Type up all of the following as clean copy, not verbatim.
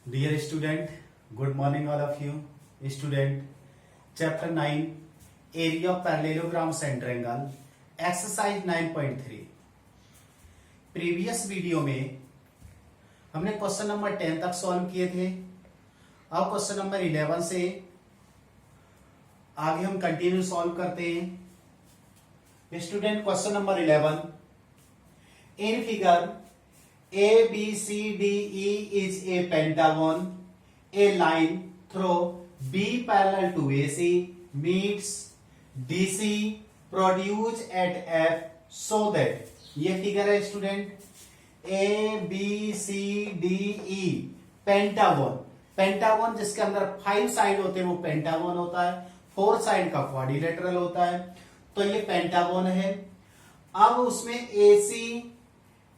Dear student, good morning all of you. Student, chapter 9, area of parallelogram center angle, exercise 9.3. Previous video में हमने question number 10 तक solve किए थे। अब question number 11 से आगे हम कंटिन्यू सॉल्व करते हैं। Student, question number 11, in figure ABCDE is a pentagon. A line through B parallel to AC meets DC produced at F so that ये फिगर है स्टूडेंट ABCDE पेंटागन। पेंटागन जिसके अंदर 5 side होते हैं वो pentagon होता है, 4 साइड का क्वाड्रिलेटरल होता है। तो ये पेंटागन है। अब उसमें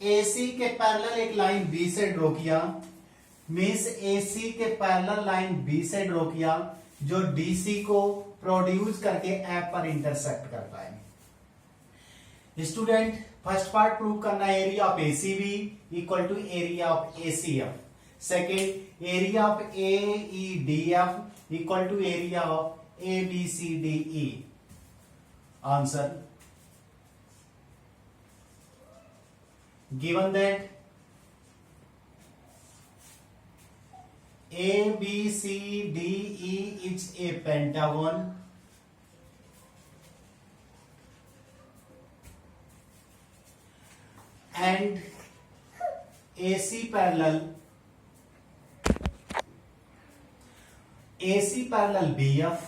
AC के पैरेलल एक लाइन B से ड्रॉ किया, मीन्स AC के पैरेलल लाइन B से ड्रॉ किया जो DC को प्रोड्यूस करके F पर इंटरसेक्ट करता है। स्टूडेंट, फर्स्ट पार्ट प्रूव करना है area of ACB equal to area of ACF। Second, area of AEDF equal to area of ABCDE। Answer, given that ABCDE is a pentagon and AC parallel BF,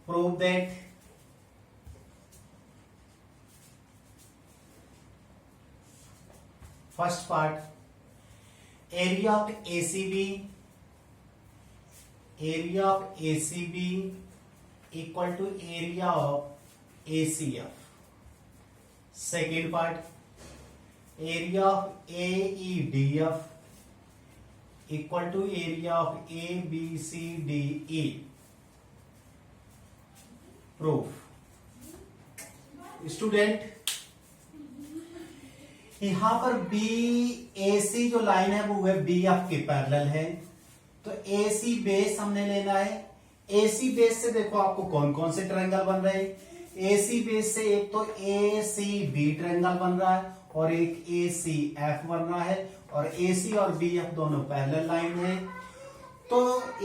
prove that first part, area of ACB equal to area of ACF. Second part, area of AEDF equal to area of ABCDE. Proof. Student, यहां पर BAC जो line है वो है BF के parallel है। तो AC base हमने लेना है। AC बेस से देखो आपको कौन कौन से ट्रायंगल बन रहे हैं। AC बेस से एक तो ACB ट्रायंगल बन रहा है और एक ACF बन रहा है, और AC और BF दोनों पैरेलल लाइन है। तो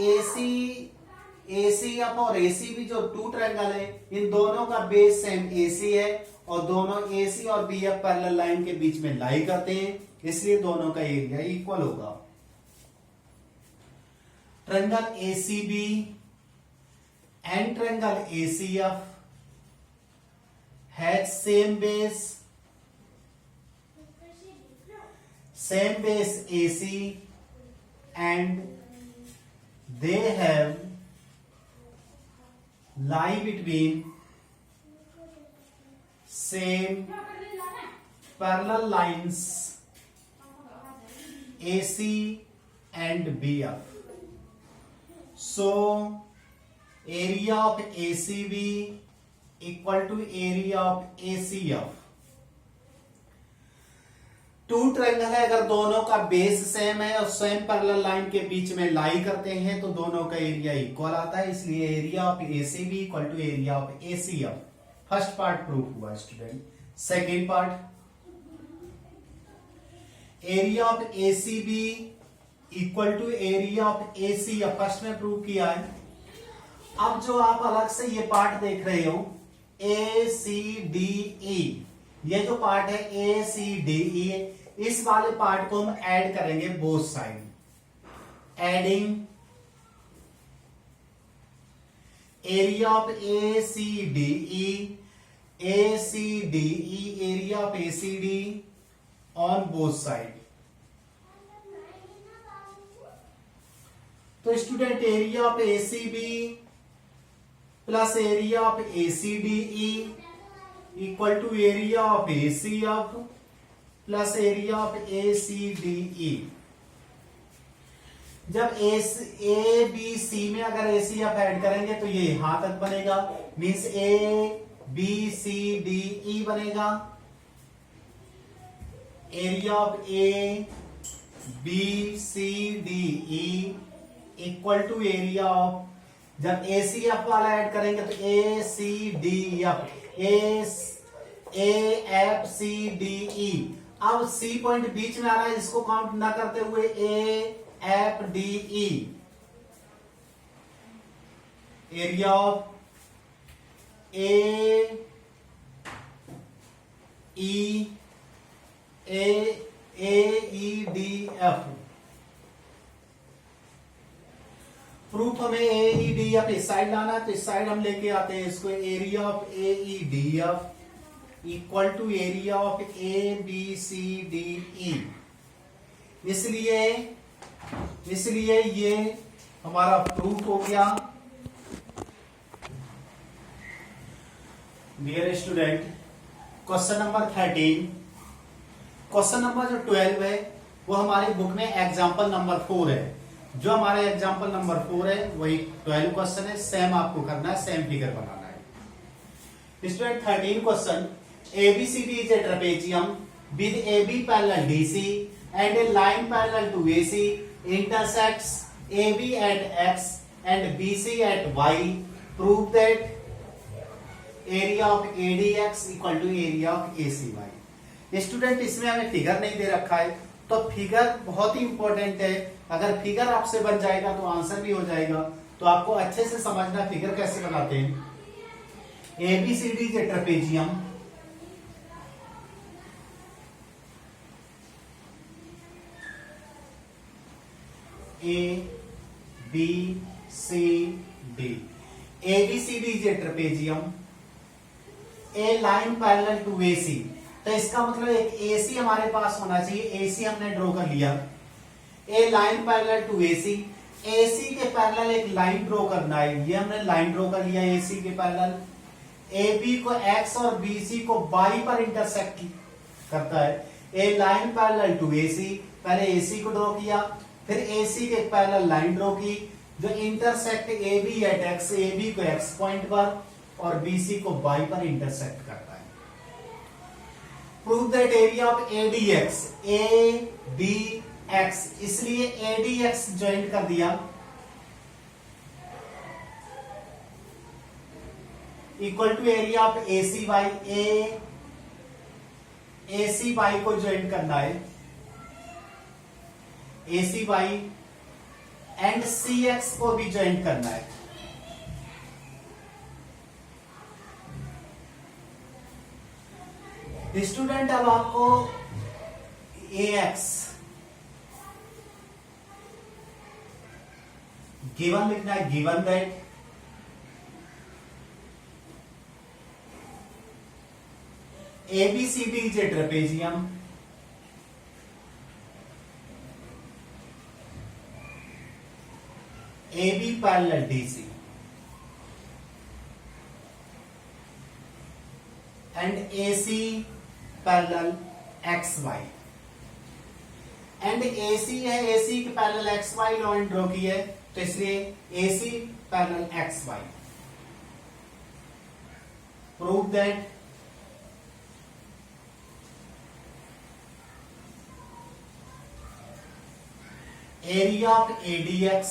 ACF और ACB जो 2 ट्रायंगल है, इन दोनों का बेस सेम AC है और दोनों AC और BF पैरेलल लाइन के बीच में लाई करते हैं, इसलिए दोनों का एरिया इक्वल होगा। Triangle ACB and triangle ACF has same base AC and they have lie between same parallel lines AC and BF. So area of ACB equal to area of ACF. 2 triangle है, अगर दोनों का base same है और same parallel line के बीच में लाई करते हैं तो दोनों का एरिया इक्वल आता है, इसलिए area of ACB equal to area of ACF। First part proof हुआ student. Second part, area of ACB equal to area of ACF first में प्रूव किया है। अब जो आप अलग से ये पार्ट देख रहे हो ACDE, ये जो पार्ट है ACDE, इस वाले पार्ट को हम ऐड करेंगे both side. Adding area of ACDE area of ACD on both side. तो student, area of ACB plus area of ACDE equal to area of ACF plus area of ACDE। जब ABC में अगर ACF add करेंगे तो ये यहां तक बनेगा, मीन्स ABCDE बनेगा। Area of A B C D E equal to area of, जब ए सी एफ वाला ऐड करेंगे तो A C D F, A F C D E. अब सी पॉइंट बीच में आ रहा है, इसको काउंट ना करते हुए A F D E, area of A E D F. Proof हमें ए ई डी एफ इस साइड लाना है, तो इस साइड हम लेके आते हैं इसको, area of A E D F equal to area of A B C D E. इसलिए ये हमारा प्रूफ हो गया। Dear student, question number 13, question number जो 12 है वो हमारी बुक में एग्जाम्पल नंबर 4 है। जो हमारे एग्जाम्पल नंबर 4 है वही 12 क्वेश्चन है, सेम आपको करना है, सेम फिगर बनाना है। Student 13 question, ABCD is a trapezium with AB parallel DC and a line parallel to AC intersects AB at X and BC at Y. Prove that area of ADX equal to area of ACY. Student इसमें हमें figure नहीं दे रखा है, तो figure बहुत ही important है। अगर figure आपसे बन जाएगा तो आंसर भी हो जाएगा। तो आपको अच्छे से समझना फिगर कैसे बनाते हैं। ABCD is a trapezium A B C D, ABCD is a trapezium, A line parallel to AC। तो इसका मतलब एक AC हमारे पास होना चाहिए, AC हमने ड्रॉ कर लिया। A line parallel to AC, AC के पैरेलल एक लाइन ड्रॉ करना है, ये हमने लाइन ड्रॉ कर लिया AC के पैरेलल। AB को X और BC को Y पर इंटरसेक्ट करता है। A line parallel to AC, पहले AC को ड्रॉ किया, फिर AC के पैरेलल लाइन ड्रॉ की जो intersect AB at X, AB को X पॉइंट पर और BC को Y पर इंटरसेक्ट करता है। Prove that area of ADX, ADX, इसलिए ADX ज्वाइन कर दिया equal to area of ACY, ACY को ज्वाइन करना है, ACY एंड CX को भी ज्वाइन करना है। स्टूडेंट अब आपको AX गिवन लिखना है, given that ABCD is a trapezium AB parallel DC and AC parallel XY and AC है, AC के पैरेलल XY लाइन ड्रॉ की है, तो इसलिए AC parallel XY। Prove that area of ADX,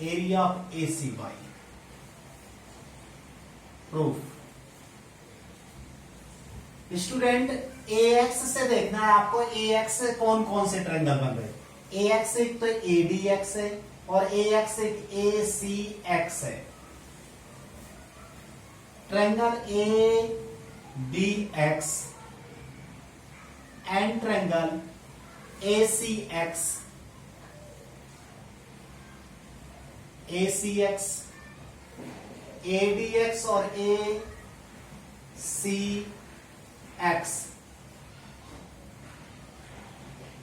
area of ACY। Proof student AX से देखना है आपको, AX से कौन कौन से ट्रायंगल बन रहे। AX एक तो ADX है और AX एक ACX है। Triangle ADX and triangle ACX, ADX और ACX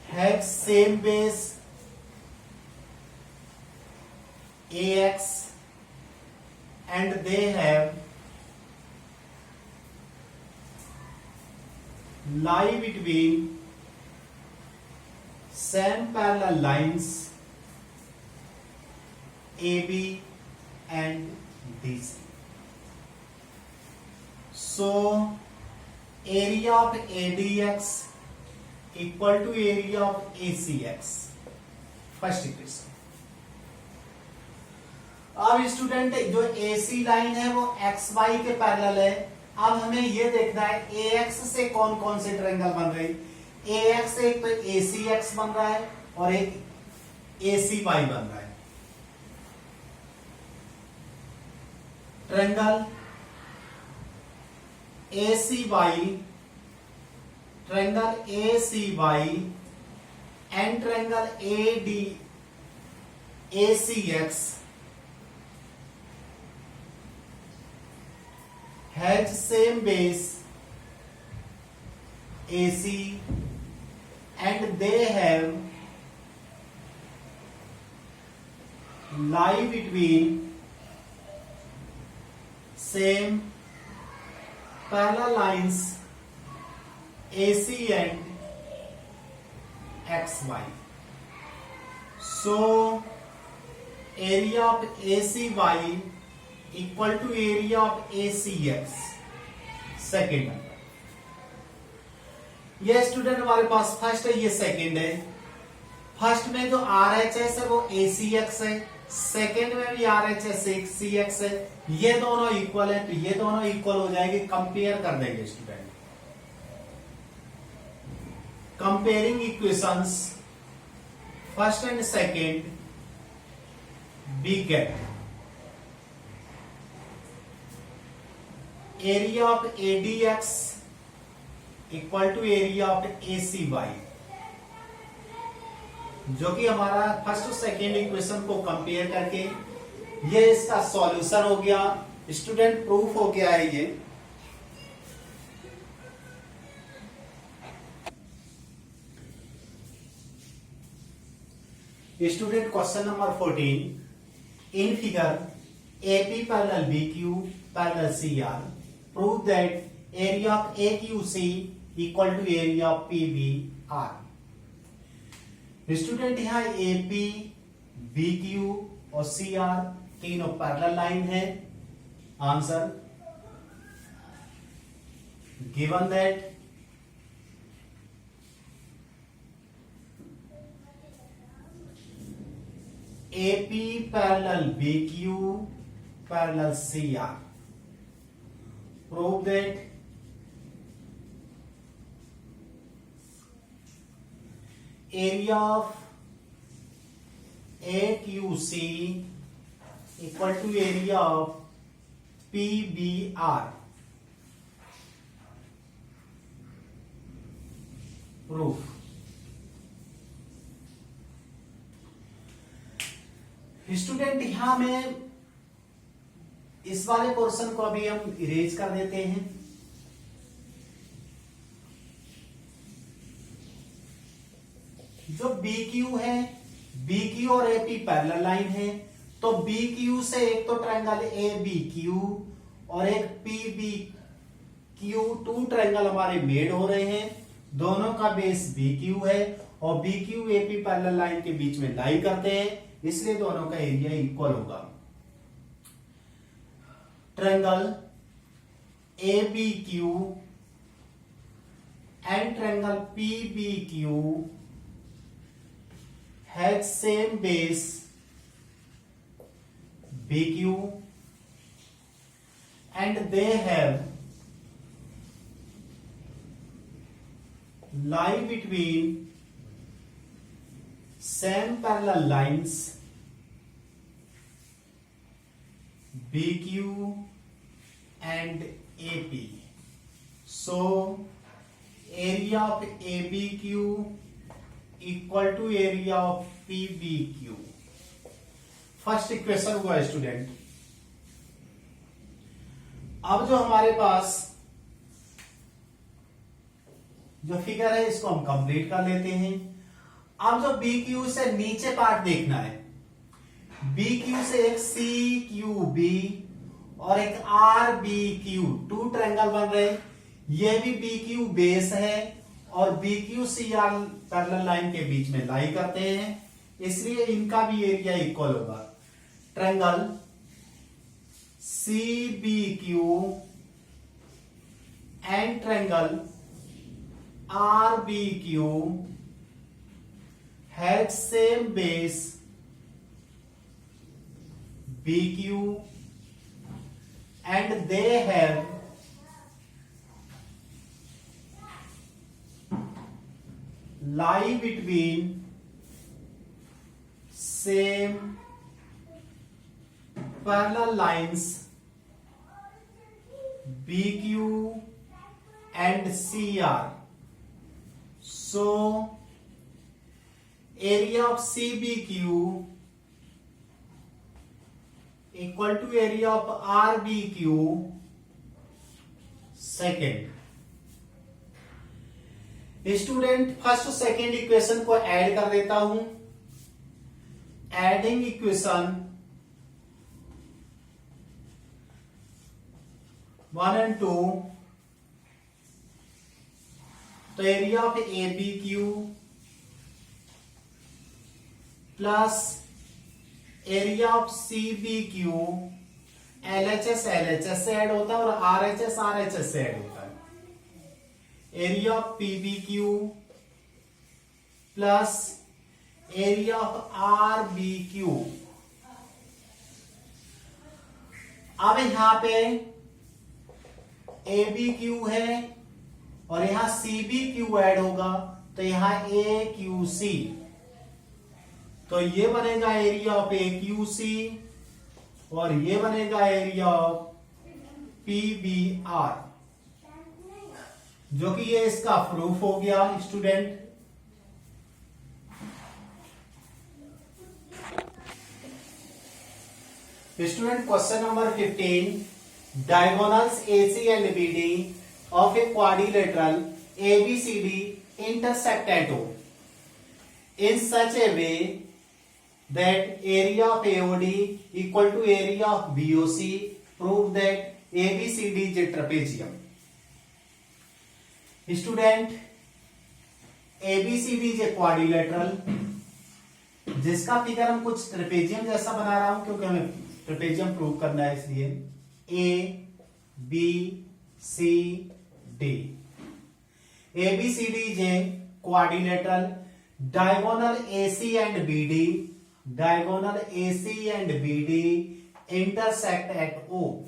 have same base AX and they have lie between same parallel lines AB and DC. So area of ADX equal to area of ACX, first equation. अब student जो AC line है वो XY के parallel है। अब हमें ये देखना है AX से कौन कौन से ट्रायंगल बन रहे हैं। AX से एक तो ACX बन रहा है और एक ACY बन रहा है। Triangle ACY, triangle ACY and triangle ACX has same base AC and they have lie between same parallel lines AC and XY. So area of ACY equal to area of ACX, second number. ये student हमारे पास first है, ये second है। First में जो RHS है वो ACX है, सेकेंड में भी RHS CX है। ये दोनों इक्वल है तो ये दोनों इक्वल हो जाएंगे। कंपेयर कर देंगे student, comparing equations first and second, we get area of ADX equal to area of ACY, जो कि हमारा फर्स्ट और सेकेंड इक्वेशन को कंपेयर करके ये इसका सॉल्यूशन हो गया। स्टूडेंट प्रूफ हो गया है ये। Student question number 14, in figure AP parallel BQ parallel CR, prove that area of AQC equal to area of PBR। Student यहाँ AP, BQ और CR तीनों पैरेलल लाइन है। Answer given that AP parallel BQ parallel CR, prove that area of AQC equal to area of PBR, proof। Student यहां में इस वाले portion को अभी हम इरेज कर देते हैं। जो BQ है, BQ और AP पैरेलल लाइन है, तो BQ से एक तो ट्रायंगल ABQ और एक PBQ, टू ट्रायंगल हमारे मेड हो रहे हैं। दोनों का बेस BQ है और BQ AP पैरेलल लाइन के बीच में लाई करते हैं, इसलिए दोनों का एरिया इक्वल होगा। Triangle ABQ and triangle PBQ has same base BQ and they have lie between same parallel lines BQ and AP. So area of ABQ equal to area of PBQ. First equation हुआ student. अब जो हमारे पास जो figure है इसको हम complete कर लेते हैं। अब जो BQ से नीचे पार्ट देखना है, BQ से एक CQB और एक RBQ, टू ट्रायंगल बन रहे हैं। ये भी BQ बेस है और BQ CR पैरेलल लाइन के बीच में लाई करते हैं, इसलिए इनका भी एरिया इक्वल होगा। Triangle CBQ and triangle RBQ has same base BQ and they have lie between same parallel lines BQ and CR. So area of CBQ equal to area of RBQ. Second student first second equation को add कर देता हूं. Adding equation 1 and 2. तो area of ABQ plus area of CBQ LHS से add होता है और RHS से ऐड होता है. Area of PBQ plus area of RBQ. अब यहां पे ABQ है और यहां CBQ ऐड होगा तो यहां AQC. तो ये बनेगा एरिया ऑफ AQC और ये बनेगा एरिया ऑफ PBR, जो कि ये इसका प्रूफ हो गया student. Question number 15. Diagonals AC and BD of a quadrilateral ABCD intersect at O in such a way that area of AOD equal to area of BOC. Prove that ABCD is a trapezium. Student, ABCD is a quadrilateral जिसका figure हम कुछ trapezium जैसा बना रहा हूं क्योंकि हमें trapezium prove करना है, इसलिए ABCD. ABCD is a quadrilateral. Diagonal AC and BD intersect at O.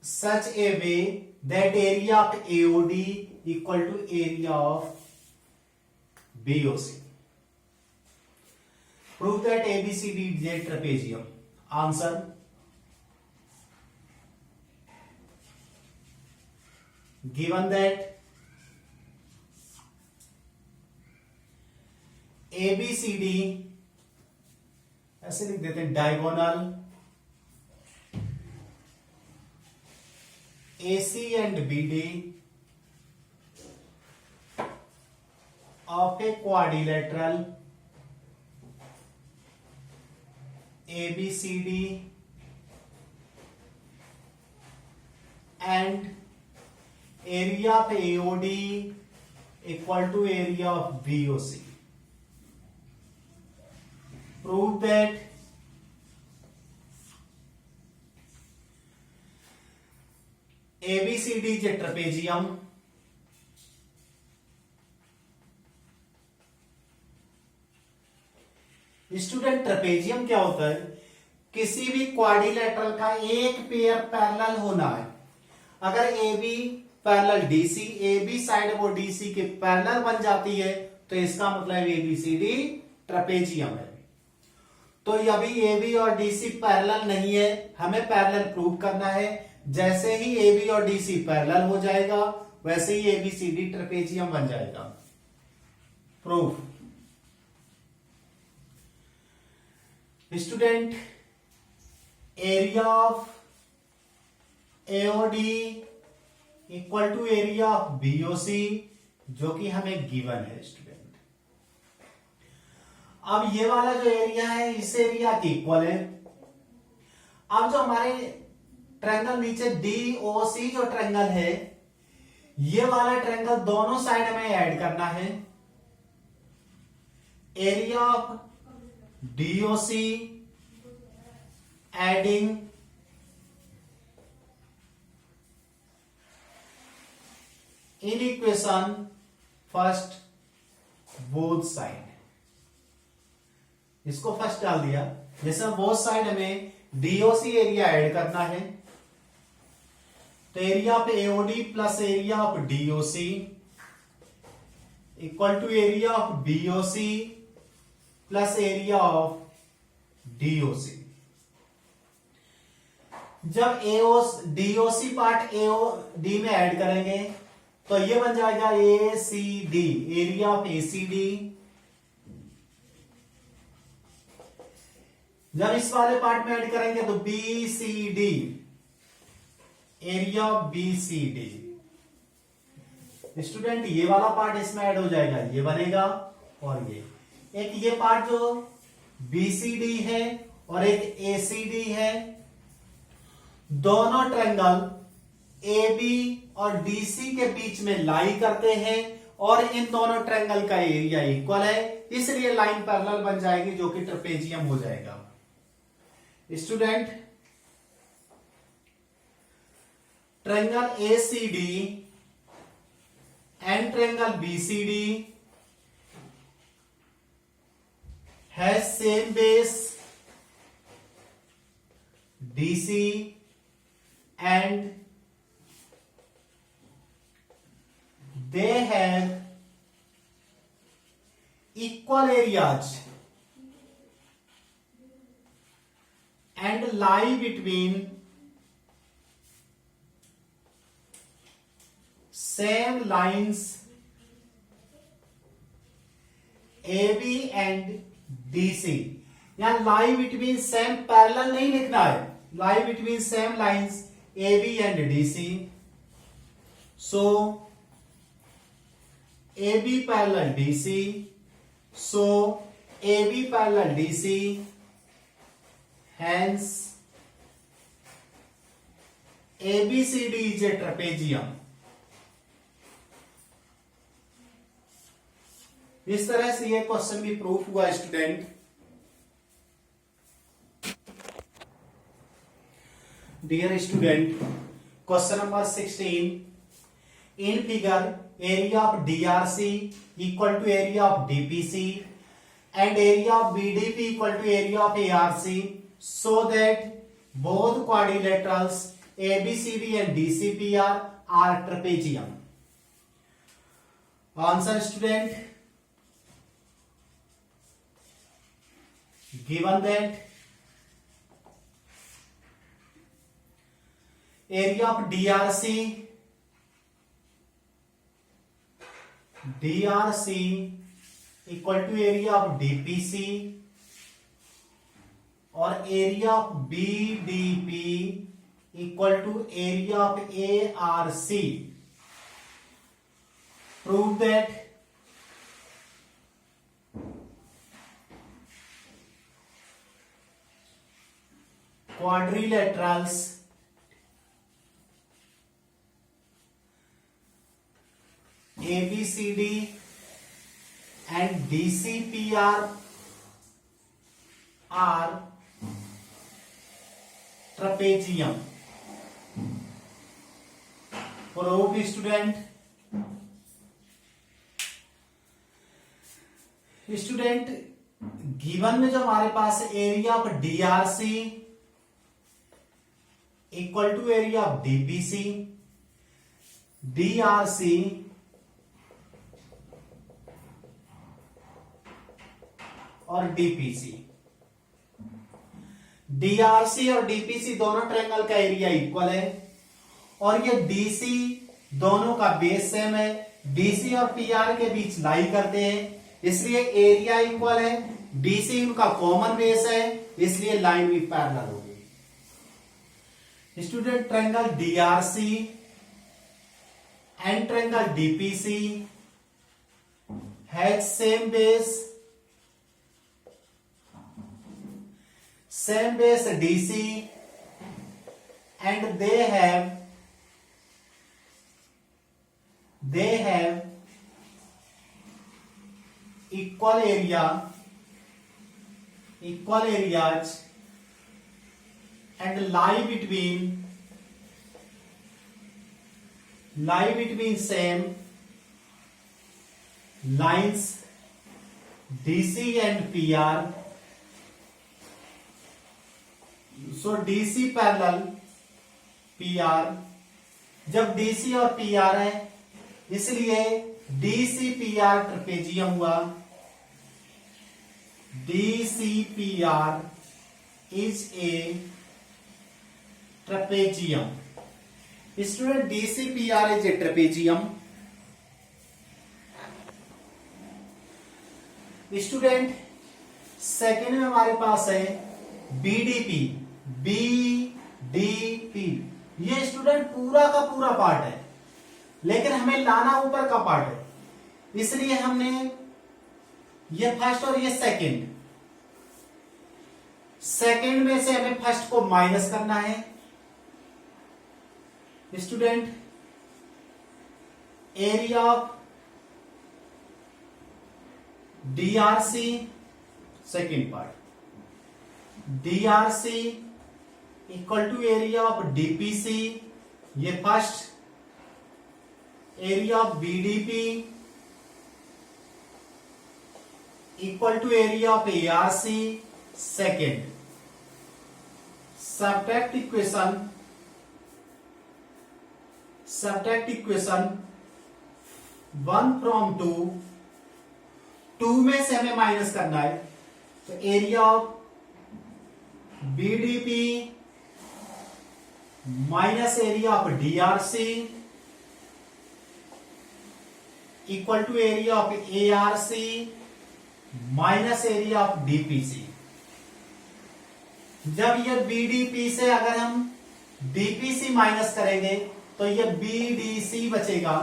Such a way that area of AOD equal to area of BOC. Prove that ABCD is a trapezium. Answer. Given that ABCD ऐसे लिख देते हैं, diagonal AC and BD of a quadrilateral ABCD and area of AOD equal to area of BOC. Prove that ABCD is a trapezium. Student, trapezium क्या होता है? किसी भी quadrilateral का एक पेयर पैरेलल होना है. अगर AB parallel DC, AB side वो DC के पैरेलल बन जाती है तो इसका मतलब ABCD ट्रेपेजियम है. तो अभी AB और DC पैरेलल नहीं है, हमें पैरेलल प्रूव करना है. जैसे ही AB और DC पैरेलल हो जाएगा वैसे ही ABCD ट्रेपेजियम बन जाएगा. Proof. Student, area of AOD equal to area of BOC, जो कि हमें गिवन है स्टूडेंट. अब ये वाला जो एरिया है इस एरिया के इक्वल है. अब जो हमारे ट्रायंगल नीचे DOC जो ट्रायंगल है, ये वाला ट्रायंगल दोनों साइड में ऐड करना है. Area of DOC adding in equation first both side, इसको फर्स्ट डाल दिया। जैसे बोथ साइड हमें डीओसी एरिया ऐड करना है, तो area of AOD plus area of DOC equal to area of BOC plus area of DOC. जब DOC part AO D में ऐड करेंगे तो ये बन जाएगा A C D, area of ACD. जब इस वाले पार्ट में ऐड करेंगे तो B C D, area of B C D. Student ये वाला पार्ट इसमें ऐड हो जाएगा, ये बनेगा, और ये पार्ट जो बीसीडी है और एक एसीडी है, दोनों ट्रायंगल एबी और डीसी के बीच में लाई करते हैं और इन दोनों ट्रायंगल का एरिया इक्वल है, इसलिए लाइन पैरेलल बन जाएगी जो कि ट्रेपेजियम हो जाएगा। Student triangle ACD and triangle BCD has same base DC and they have equal areas and lie between same lines AB and DC। यहां लाई बिटवीन सेम पैरेलल नहीं लिखना है, lie between same lines AB and DC। So AB parallel DC, so AB parallel DC, hence ABCD is a trapezium। इस तरह से ये question भी proof हुआ student. Dear student, question number 16, in figure area of DRC equal to area of DPC and area of BDP equal to area of ARC so that both quadrilaterals ABCD and DCPR are trapezium. Answer student, given that area of DRC equal to area of DPC और area of BDP equal to area of ARC, prove that quadrilaterals ABCD and DCPR are trapezium। Proof student. Student given में जो हमारे पास area of DRC equal to area of DPC, DRC और DPC, DRC और DPC दोनों triangle का area equal है और ये डीसी दोनों का बेस सेम है, डीसी और पीआर के बीच लाई करते हैं इसलिए एरिया इक्वल है, डीसी उनका कॉमन बेस है इसलिए लाइन भी पैरेलल होगी। Student triangle DRC and triangle DPC has same base DC and they have equal areas and lie between lie between same lines DC and PR. So DC parallel PR, जब DC और PR है इसलिए DC PR trapezium हुआ. DC PR is a trapezium. Student, DC PR is a trapezium. Student second में हमारे पास है BDP. BDP ये student पूरा का पूरा पार्ट है, लेकिन हमें लाना ऊपर का पार्ट है, इसलिए हमने ये फर्स्ट और ये सेकेंड. सेकेंड में से हमें फर्स्ट को माइनस करना है. Student, area of DRC second part, DRC equal to area of DPC ये first, area of BDP equal to area of ARC second. Subtract equation 1 from 2 में से हमें माइनस करना है, तो area of BDP minus area of DRC equal to area of ARC minus area of DPC. जब ये BDP से अगर हम DPC माइनस करेंगे तो ये BDC बचेगा,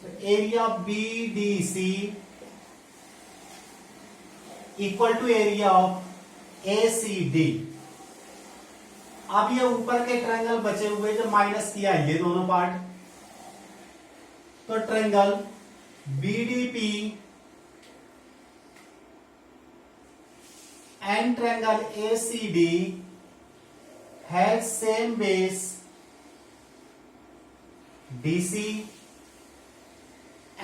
तो area of BDC equal to area of ACD. अब ये ऊपर के ट्रायंगल बचे हुए जो माइनस किया है ये दोनों पार्ट, तो triangle BDP and triangle ACD has same base DC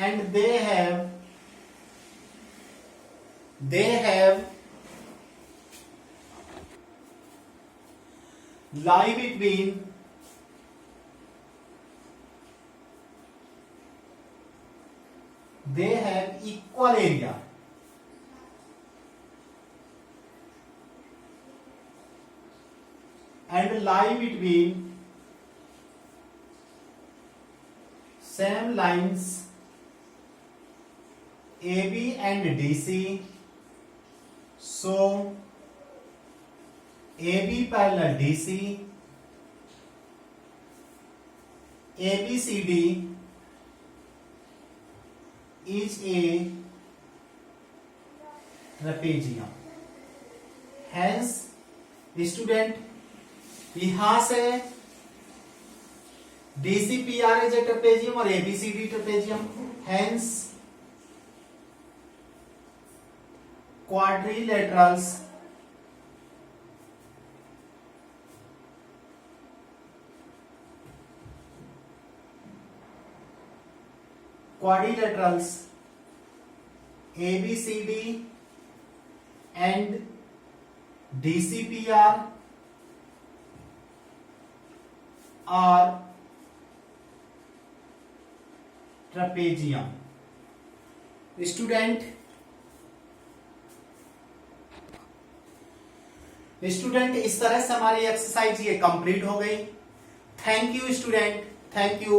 and they have lie between they have equal area and lie between same lines AB and DC. So AB parallel DC, ABCD is a trapezium. Hence student, यहां से DCPR is a trapezium और ABCD trapezium. Hence quadrilaterals ABCD and DCPR are trapezium. Student इस तरह से हमारी exercise ये complete हो गई. Thank you student, thank you.